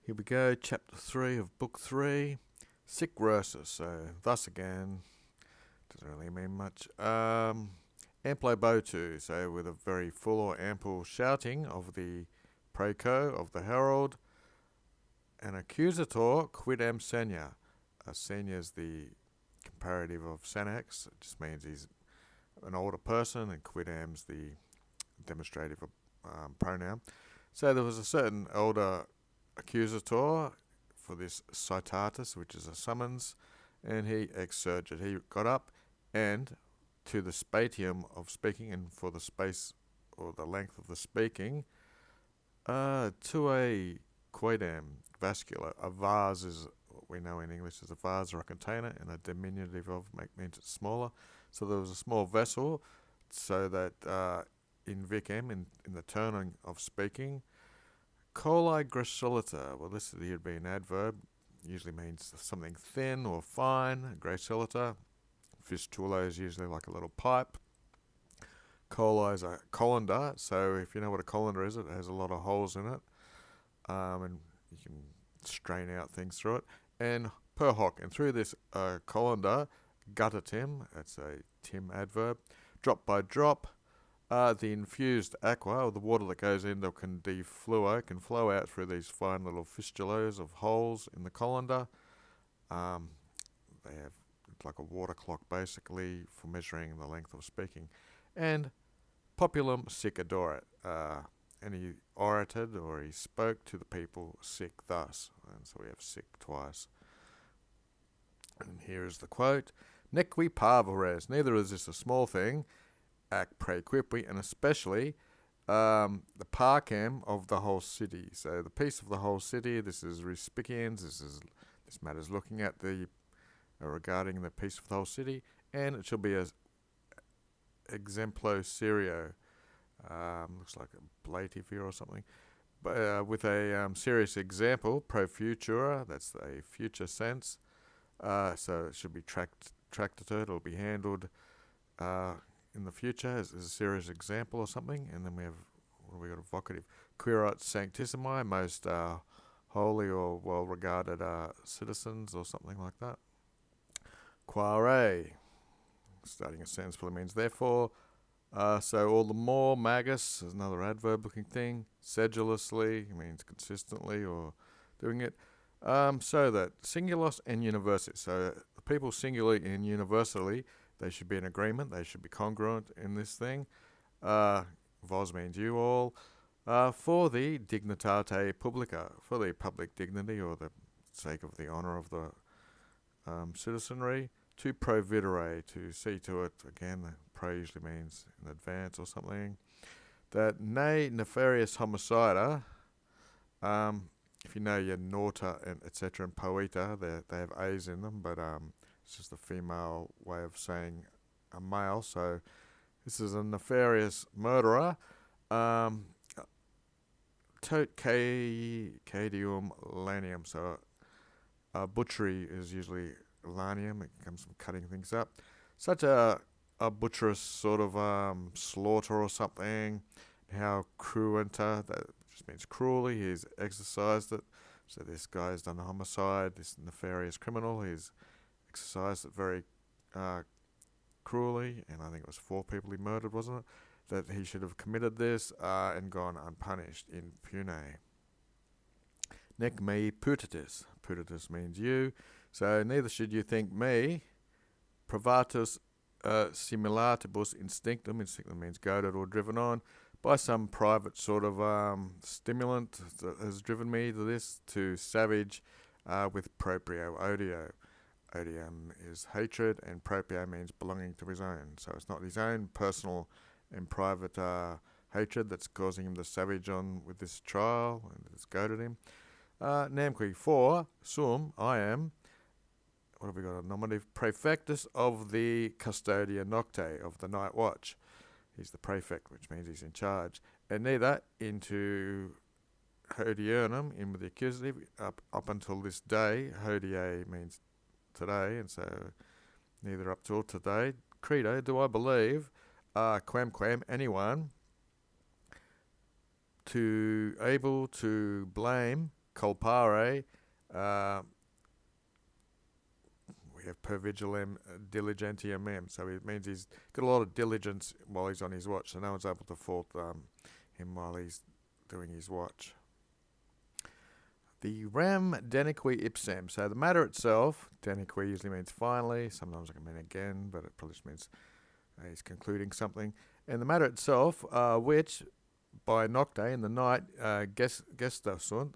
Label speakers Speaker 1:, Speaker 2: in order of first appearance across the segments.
Speaker 1: Here we go, chapter 3 of book 3, sic versus. So, thus again, doesn't really mean much. Ample botu, so with a very full or ample shouting of the praeco, of the herald, an accusator quidem senia. Senia is the comparative of senex, it just means he's an older person, and quidem's the demonstrative pronoun. So there was a certain elder accusator for this citatus, which is a summons, and he exergit. He got up and to the spatium of speaking, and for the space or the length of the speaking, to a quaedam vascular. A vase is what we know in English as a vase or a container, and a diminutive of means it's smaller. So there was a small vessel, so that in vicem, in the turning of speaking, coli gracilita, well, this would be an adverb, usually means something thin or fine. Gracilita, fistula is usually like a little pipe. Coli is a colander, so if you know what a colander is, it has a lot of holes in it, and you can strain out things through it. And per hoc, and through this colander, guttatim, that's a tim adverb, drop by drop, the infused aqua, or the water that goes in that can defluo, can flow out through these fine little fistulas of holes in the colander. They have like a water clock basically for measuring the length of speaking. And populum sic adorat, and he orated, or he spoke to the people sic thus, and so we have sic twice. And here is the quote: Nequi parvores, neither is this a small thing, ac praequipi, and especially the parcam of the whole city. So the peace of the whole city. This is respiciens. This matter is looking at the regarding the peace of the whole city, and it shall be as exemplo serio. Looks like a blative here or something, but with a serious example pro futura. That's a future sense. So it should be tractated. It'll be handled in the future as a serious example or something. And then we have, what have we got, a vocative, quirat sanctissimi, most holy or well regarded citizens, or something like that. Quare, starting a sentence fully means therefore. So all the more, magus is another adverb looking thing. Sedulously means consistently or doing it. So that singulos and universis, so the people singularly and universally, they should be in agreement, they should be congruent in this thing. Vos means you all. For the dignitate publica, for the public dignity or the sake of the honour of the citizenry. To providere, to see to it, again, the pro usually means in advance or something, that ne nefarious homicida, if you know your nauta and etc. and poeta, they have A's in them, but it's just a female way of saying a male. So this is a nefarious murderer. Tot cadium lanium. So butchery is usually lanium. It comes from cutting things up. Such a butcherous sort of slaughter or something. How cruenta, that just means cruelly. He's exercised it. So this guy's done a homicide. This nefarious criminal, he's exercised it very cruelly, and I think it was 4 people he murdered, wasn't it? That he should have committed this and gone unpunished in pune. Nec me putatis. Putatis means you. So neither should you think me privatus similatibus instinctum. Instinctum means goaded or driven on by some private sort of stimulant that has driven me to this, to savage with proprio odio. Odium is hatred, and proprio means belonging to his own. So it's not his own personal and private hatred that's causing him to savage on with this trial and that's goaded him. Namque, for sum, I am, what have we got, a nominative, prefectus of the custodia nocte, of the night watch. He's the prefect, which means he's in charge. And neither into hodionum, in with the accusative, up until this day. Hodie means today, and so neither up till today. Credo, do I believe, quam, anyone, to able to blame culpare, we have per vigilem diligentiam mem. So it means he's got a lot of diligence while he's on his watch, so no one's able to fault him while he's doing his watch. The rem deniqui ipsem. So the matter itself, deniqui usually means finally, sometimes it can mean again, but it probably just means he's concluding something. And the matter itself, which by nocte, in the night, gesta sunt.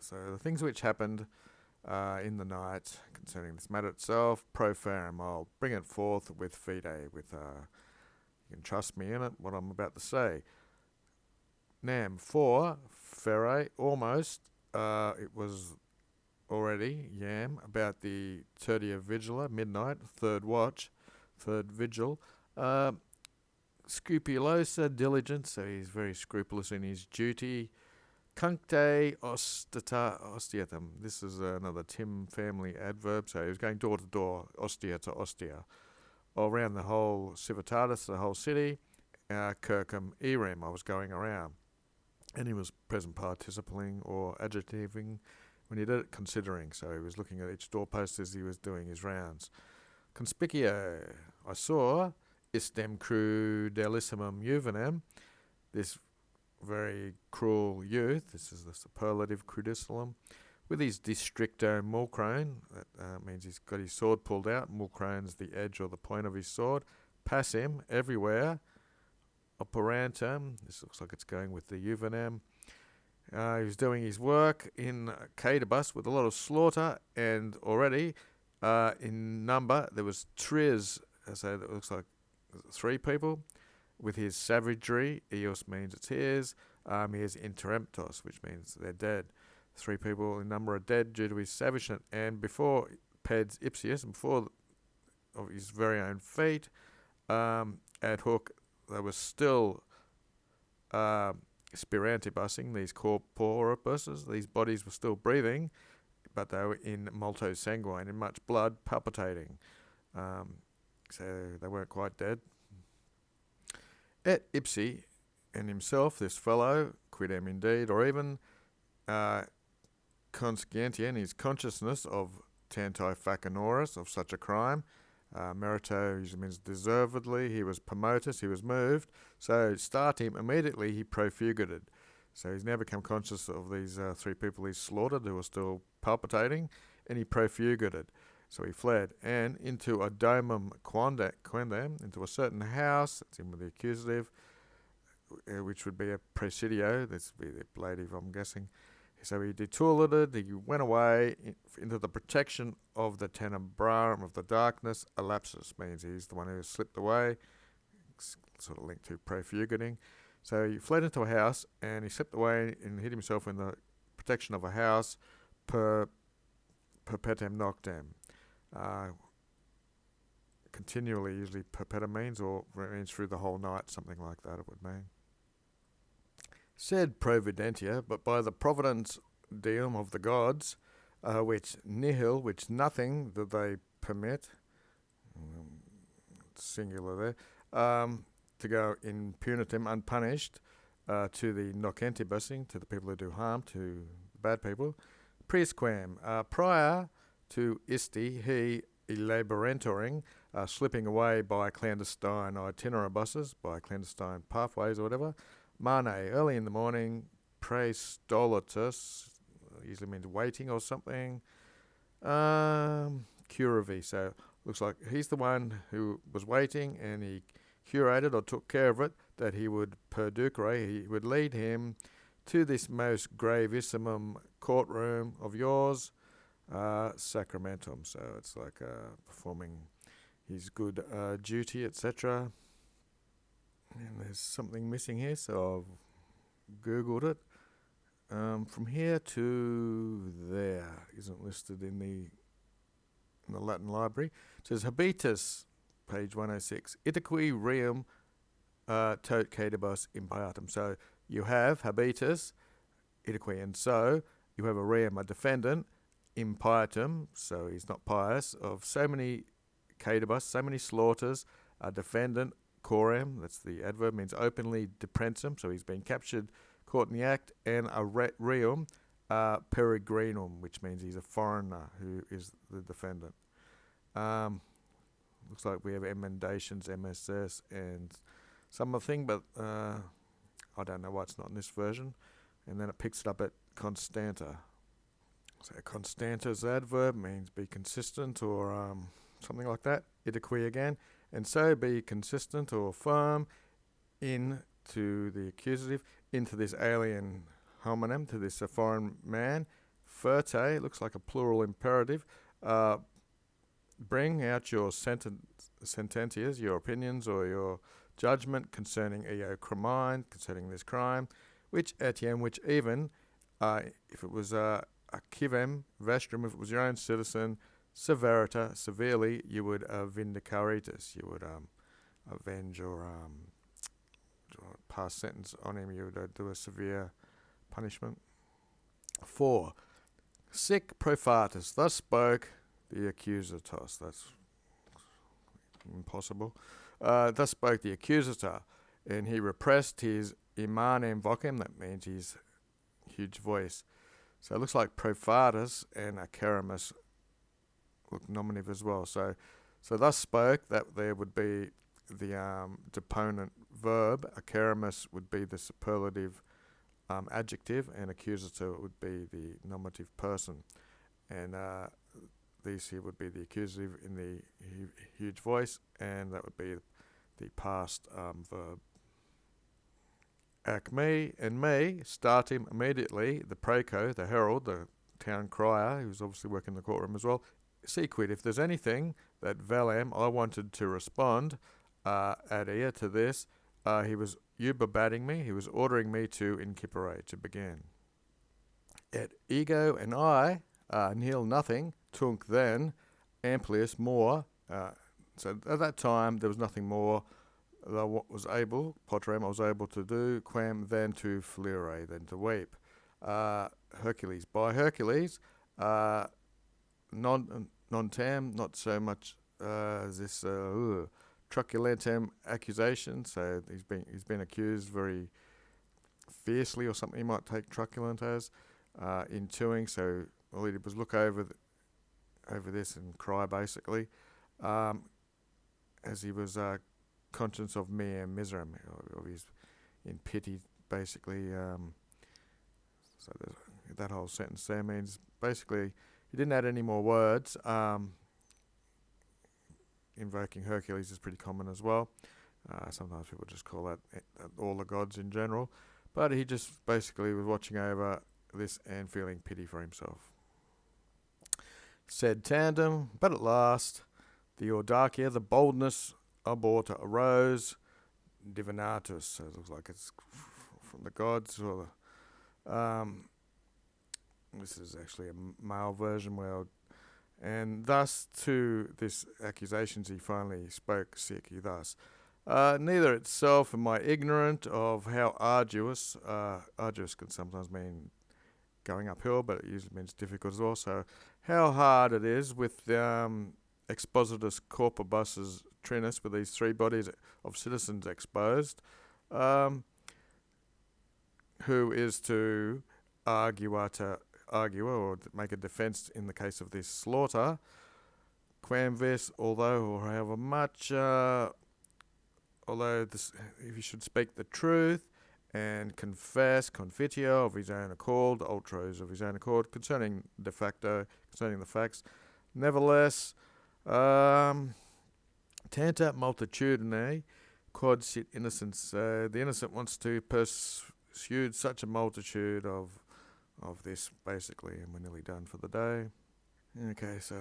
Speaker 1: So the things which happened in the night concerning this matter itself, proferem, I'll bring it forth with fide, with you can trust me in it, what I'm about to say. Nam, for, fere, almost, it was already, yam, about the 30th vigila, midnight, third watch, third vigil. Scrupulosa, diligent, so he's very scrupulous in his duty. Cuncte ostiatum. This is another Tim family adverb, so he was going door to door, ostia to ostia, around the whole civitatis, the whole city. Circum erem, I was going around. And he was present participating or adjectiving when he did it, considering. So he was looking at each doorpost as he was doing his rounds. Conspicio, I saw, istem crudelissimum juvenem, this very cruel youth, this is the superlative crudicillum, with his districto mulcrone, that means he's got his sword pulled out, mulcrone's the edge or the point of his sword, passim, everywhere, operantum, this looks like it's going with the juvenem. He was doing his work in Cadibus with a lot of slaughter, and already in number there was tris, so it looks like 3 people. With his savagery, eos means it's his, he has interemptos, which means they're dead. 3 people in number are dead due to his savageness, and before peds ipsius, and before of his very own feet, ad hoc, they were still spirantibusing, these corporuses, these bodies were still breathing, but they were in multo sanguine, in much blood, palpitating. So they weren't quite dead. Et ipsi, and himself, this fellow, quidem indeed, or even conscientiam, his consciousness of tanti facinoris, of such a crime. Merito usually means deservedly, he was promotus, he was moved. So start him, immediately he profugated. So he's now become conscious of these 3 people he's slaughtered who are still palpitating, and he profugated. So he fled, and into a domum quendam, into a certain house, that's in with the accusative, which would be a presidio, this would be the ablative, I'm guessing. So he detulated, he went away into the protection of the tenebrarum, of the darkness. Elapsus means he's the one who slipped away, sort of linked to profugating. So he fled into a house, and he slipped away and hid himself in the protection of a house, perpetuum noctem. Continually, usually perpetuum means, or means through the whole night, something like that it would mean. Said providentia, but by the providence deum of the gods, which nihil, which nothing that they permit, singular there, to go impunitum, unpunished, to the nocentibusing, to the people who do harm, to bad people. Priusquam, prior to isti, he elaborantoring, slipping away by clandestine itinerabusses, by clandestine pathways or whatever. Mane, early in the morning, praestolatus, usually means waiting or something. Curavi, so looks like he's the one who was waiting, and he curated or took care of it, that he would perducere, he would lead him to this most gravissimum courtroom of yours, sacramentum. So it's like performing his good duty, etc. And there's something missing here, so I've Googled it. From here to there isn't listed in the Latin library. It says habitus, page 106, itaque reum tot cadibus impietum. So you have habitus, itaque, and so you have a reum, a defendant, impietum, so he's not pious, of so many cadibus, so many slaughters, a defendant, corem, that's the adverb, means openly deprensum, so he's been captured, caught in the act, and a reum, peregrinum, which means he's a foreigner who is the defendant. Looks like we have emendations, MSS, and some other thing, but I don't know why it's not in this version. And then it picks it up at constanta. So constanta's adverb means be consistent or something like that. Idiqui again. And so be consistent or firm into the accusative, into this alien homonym, to this foreign man. Ferte looks like a plural imperative. Bring out your sententias, your opinions or your judgment concerning eo crime, concerning this crime, which etiam, which even, if it was a kivem, vestrum, if it was your own citizen, severita, severely, you would vindicaritas, you would avenge or pass sentence on him, you would do a severe punishment. 4. Sic profatus, thus spoke the accusatus. That's impossible. Thus spoke the accusator, and he repressed his imanem vocem, that means his huge voice. So it looks like profatus and aceramus look nominative as well. So thus spoke, that there would be the deponent verb, aceramus would be the superlative adjective, and accusator would be the nominative person. And these here would be the accusative in the huge voice, and that would be the past verb. Ac me, and me, start him immediately, the praeco, the herald, the town crier, who's obviously working in the courtroom as well, sequid, if there's anything that velem, I wanted to respond ad ea to this, he was uberbatting me, he was ordering me to incipere, to begin. Et ego and I, nil nothing, tunc then, Apuleius more, so at that time there was nothing more that I was able, potrem, I was able to do, quam than to flere, than to weep. Hercules, by Hercules, non tam, not so much as this truculentem accusation, so he's been accused very fiercely or something you might take truculent as, in toing, so all he did was look over this and cry basically, as he was conscious of me and miserum, of his in pity basically. So that whole sentence there means basically he didn't add any more words. Invoking Hercules is pretty common as well. Sometimes people just call that all the gods in general, but he just basically was watching over this and feeling pity for himself. Said tandem, but at last the audacia, the boldness aborta arose, divinatus, so it looks like it's from the gods, or this is actually a male version, and thus to this accusations he finally spoke sicky thus. Neither itself am I ignorant of how arduous can sometimes mean going uphill, but it usually means difficult as well, so how hard it is with expositus corpus's trinus, with these three bodies of citizens exposed, who is to argue or make a defence in the case of this slaughter, quam vis, although or however much, although this, if he should speak the truth and confess confitio of his own accord, ultros of his own accord, concerning de facto, concerning the facts, nevertheless, tanta multitudine quod sit innocens. The innocent wants to pursue such a multitude of this, basically, and we're nearly done for the day. Okay, so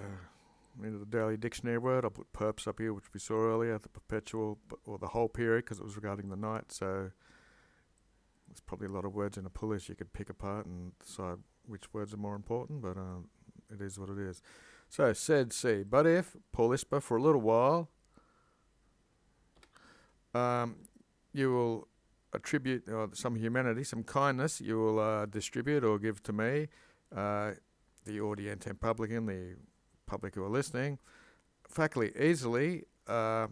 Speaker 1: into the daily dictionary word, I'll put perps up here, which we saw earlier, the perpetual, or the whole period, because it was regarding the night, so there's probably a lot of words in Apuleius you could pick apart and decide which words are more important, but it is what it is. So, said C, but if, Paulispa, for a little while, you will attribute some humanity, some kindness, you will distribute or give to me, the audientem publicum, the public who are listening, factly easily, I'll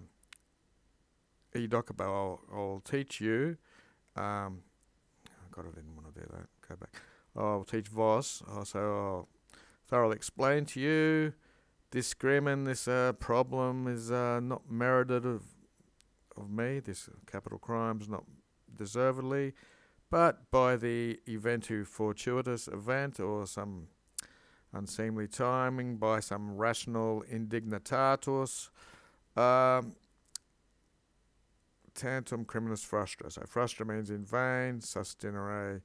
Speaker 1: teach you, God, I didn't want to do that, go back. I'll teach Voss. So I'll thoroughly explain to you this Gremlin, this problem is not merited of me. This capital crime's not deservedly, but by the eventu fortuitous event or some unseemly timing by some rational indignitatus, tantum criminis frustra. So frustra means in vain, sustinere.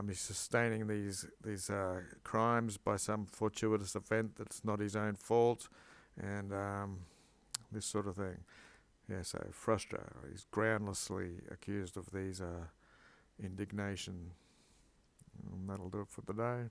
Speaker 1: He's sustaining these crimes by some fortuitous event that's not his own fault, and this sort of thing. Yeah, so frustra. He's groundlessly accused of these indignation. And that'll do it for the day.